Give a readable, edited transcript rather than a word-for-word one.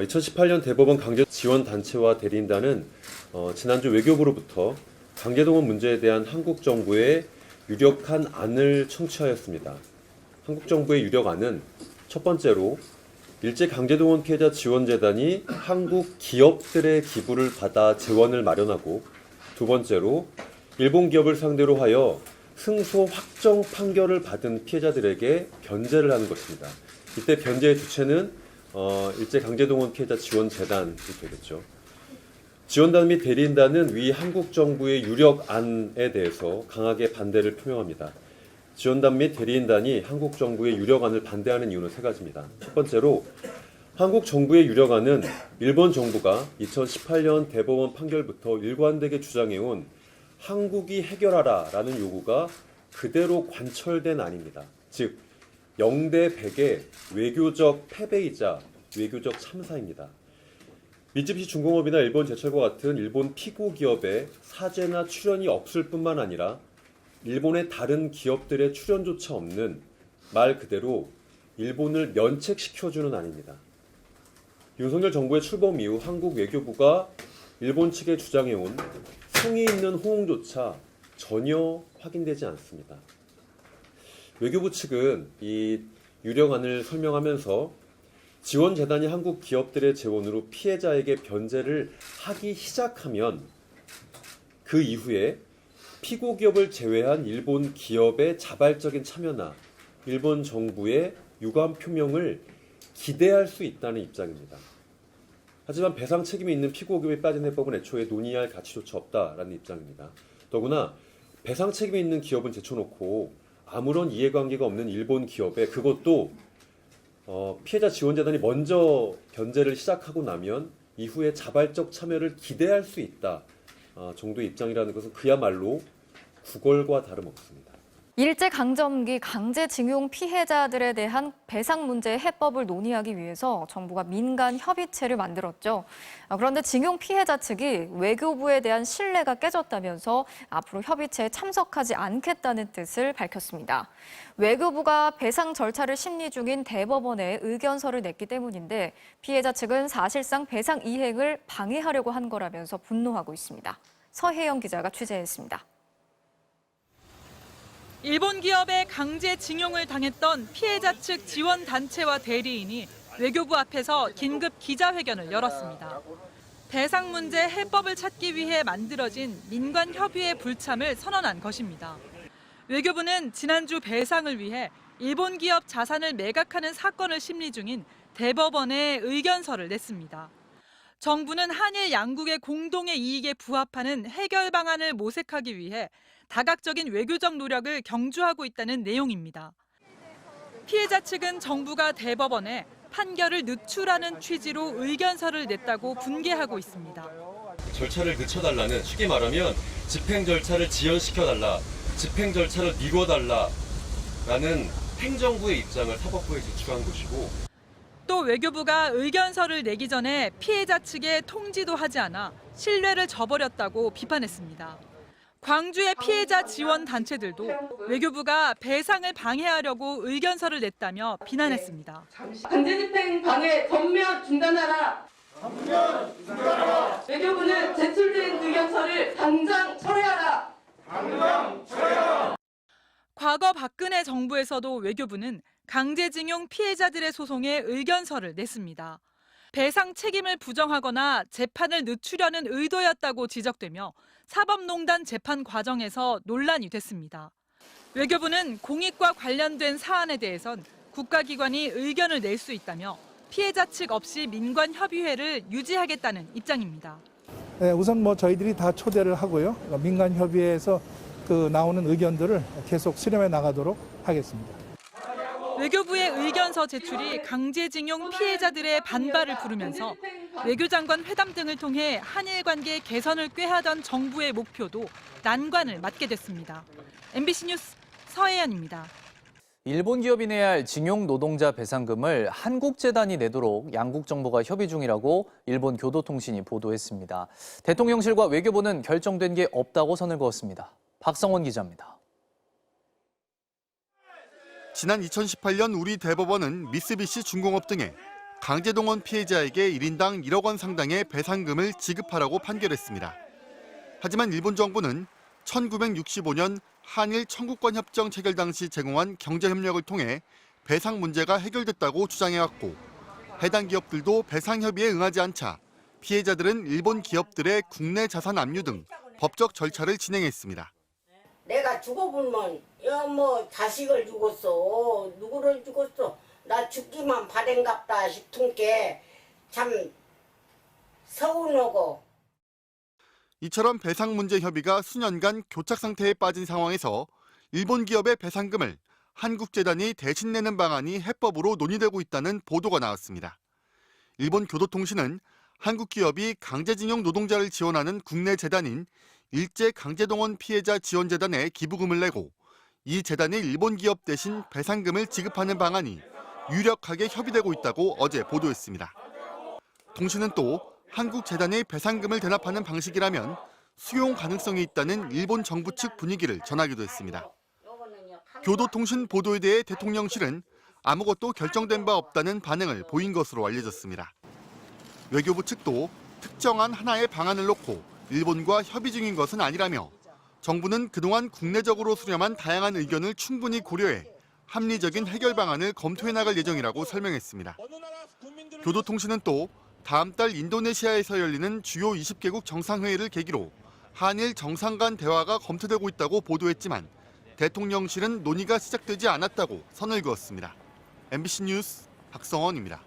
2018년 대법원 강제지원단체와 대리인단은 지난주 외교부로부터 강제동원 문제에 대한 한국 정부의 유력한 안을 청취하였습니다. 한국 정부의 유력안은 첫 번째로 일제 강제동원 피해자 지원재단이 한국 기업들의 기부를 받아 재원을 마련하고, 두 번째로 일본 기업을 상대로 하여 승소 확정 판결을 받은 피해자들에게 변제를 하는 것입니다. 이때 변제의 주체는 일제 강제동원 피해자 지원재단이 되겠죠. 지원단 및 대리인단은 위 한국 정부의 유력안에 대해서 강하게 반대를 표명합니다. 지원단 및 대리인단이 한국 정부의 유력안을 반대하는 이유는 세 가지입니다. 첫 번째로 한국 정부의 유력안은 일본 정부가 2018년 대법원 판결부터 일관되게 주장해온 한국이 해결하라라는 요구가 그대로 관철된 안입니다. 즉 영대 100의 외교적 패배이자 외교적 참사입니다. 미쯔비시 중공업이나 일본 제철과 같은 일본 피고 기업의 사죄나 출연이 없을 뿐만 아니라 일본의 다른 기업들의 출연조차 없는, 말 그대로 일본을 면책시켜주는 안입니다. 윤석열 정부의 출범 이후 한국 외교부가 일본 측에 주장해온 성의 있는 호응조차 전혀 확인되지 않습니다. 외교부 측은 이 유력안을 설명하면서 지원재단이 한국 기업들의 재원으로 피해자에게 변제를 하기 시작하면 그 이후에 피고 기업을 제외한 일본 기업의 자발적인 참여나 일본 정부의 유감 표명을 기대할 수 있다는 입장입니다. 하지만 배상 책임이 있는 피고 기업이 빠진 해법은 애초에 논의할 가치조차 없다라는 입장입니다. 더구나 배상 책임이 있는 기업은 제쳐놓고 아무런 이해관계가 없는 일본 기업에, 그것도 피해자 지원재단이 먼저 변제를 시작하고 나면 이후에 자발적 참여를 기대할 수 있다 정도의 입장이라는 것은 그야말로 구걸과 다름없습니다. 일제강점기 강제징용 피해자들에 대한 배상 문제의 해법을 논의하기 위해서 정부가 민간협의체를 만들었죠. 그런데 징용 피해자 측이 외교부에 대한 신뢰가 깨졌다면서 앞으로 협의체에 참석하지 않겠다는 뜻을 밝혔습니다. 외교부가 배상 절차를 심리 중인 대법원에 의견서를 냈기 때문인데 피해자 측은 사실상 배상 이행을 방해하려고 한 거라면서 분노하고 있습니다. 서혜영 기자가 취재했습니다. 일본 기업에 강제징용을 당했던 피해자 측 지원단체와 대리인이 외교부 앞에서 긴급 기자회견을 열었습니다. 배상 문제 해법을 찾기 위해 만들어진 민간협의회 불참을 선언한 것입니다. 외교부는 지난주 배상을 위해 일본 기업 자산을 매각하는 사건을 심리 중인 대법원에 의견서를 냈습니다. 정부는 한일 양국의 공동의 이익에 부합하는 해결 방안을 모색하기 위해 다각적인 외교적 노력을 경주하고 있다는 내용입니다. 피해자 측은 정부가 대법원에 판결을 늦추라는 취지로 의견서를 냈다고 분개하고 있습니다. 절차를 늦춰달라는, 쉽게 말하면 집행 절차를 지연시켜달라, 집행 절차를 미뤄달라라는 행정부의 입장을 사법부에 제출한 것이고, 또 외교부가 의견서를 내기 전에 피해자 측에 통지도 하지 않아 신뢰를 저버렸다고 비판했습니다. 광주의 피해자 지원 단체들도 외교부가 배상을 방해하려고 의견서를 냈다며 비난했습니다. 강제집행 방해 전면 중단하라. 외교부는 제출된 의견서를 당장 철회하라. 과거 박근혜 정부에서도 외교부는 강제징용 피해자들의 소송에 의견서를 냈습니다. 배상 책임을 부정하거나 재판을 늦추려는 의도였다고 지적되며 사법농단 재판 과정에서 논란이 됐습니다. 외교부는 공익과 관련된 사안에 대해선 국가기관이 의견을 낼 수 있다며 피해자 측 없이 민간협의회를 유지하겠다는 입장입니다. 네, 우선 저희들이 다 초대를 하고요. 민간협의회에서 나오는 의견들을 계속 수렴해 나가도록 하겠습니다. 외교부의 의견서 제출이 강제징용 피해자들의 반발을 부르면서 외교장관 회담 등을 통해 한일 관계 개선을 꾀하던 정부의 목표도 난관을 맞게 됐습니다. MBC 뉴스 서혜연입니다. 일본 기업이 내야 할 징용 노동자 배상금을 한국재단이 내도록 양국 정부가 협의 중이라고 일본 교도통신이 보도했습니다. 대통령실과 외교부는 결정된 게 없다고 선을 그었습니다. 박성원 기자입니다. 지난 2018년 우리 대법원은 미쓰비시 중공업 등에 강제동원 피해자에게 1인당 1억 원 상당의 배상금을 지급하라고 판결했습니다. 하지만 일본 정부는 1965년 한일 청구권 협정 체결 당시 제공한 경제협력을 통해 배상 문제가 해결됐다고 주장해왔고 해당 기업들도 배상 협의에 응하지 않자 피해자들은 일본 기업들의 국내 자산 압류 등 법적 절차를 진행했습니다. 내가 죽어보면 자식을 죽었어. 누구를 죽었어. 나 죽기만 바랜갑다 싶은 게 참 서운하고. 이처럼 배상 문제 협의가 수년간 교착 상태에 빠진 상황에서 일본 기업의 배상금을 한국재단이 대신 내는 방안이 해법으로 논의되고 있다는 보도가 나왔습니다. 일본 교도통신은 한국 기업이 강제징용 노동자를 지원하는 국내 재단인 일제강제동원 피해자 지원재단에 기부금을 내고 이 재단이 일본 기업 대신 배상금을 지급하는 방안이 유력하게 협의되고 있다고 어제 보도했습니다. 통신은 또 한국 재단이 배상금을 대납하는 방식이라면 수용 가능성이 있다는 일본 정부 측 분위기를 전하기도 했습니다. 교도통신 보도에 대해 대통령실은 아무것도 결정된 바 없다는 반응을 보인 것으로 알려졌습니다. 외교부 측도 특정한 하나의 방안을 놓고 일본과 협의 중인 것은 아니라며 정부는 그동안 국내적으로 수렴한 다양한 의견을 충분히 고려해 합리적인 해결 방안을 검토해 나갈 예정이라고 설명했습니다. 교도통신은 또 다음 달 인도네시아에서 열리는 주요 20개국 정상회의를 계기로 한일 정상 간 대화가 검토되고 있다고 보도했지만 대통령실은 논의가 시작되지 않았다고 선을 그었습니다. MBC 뉴스 박성원입니다.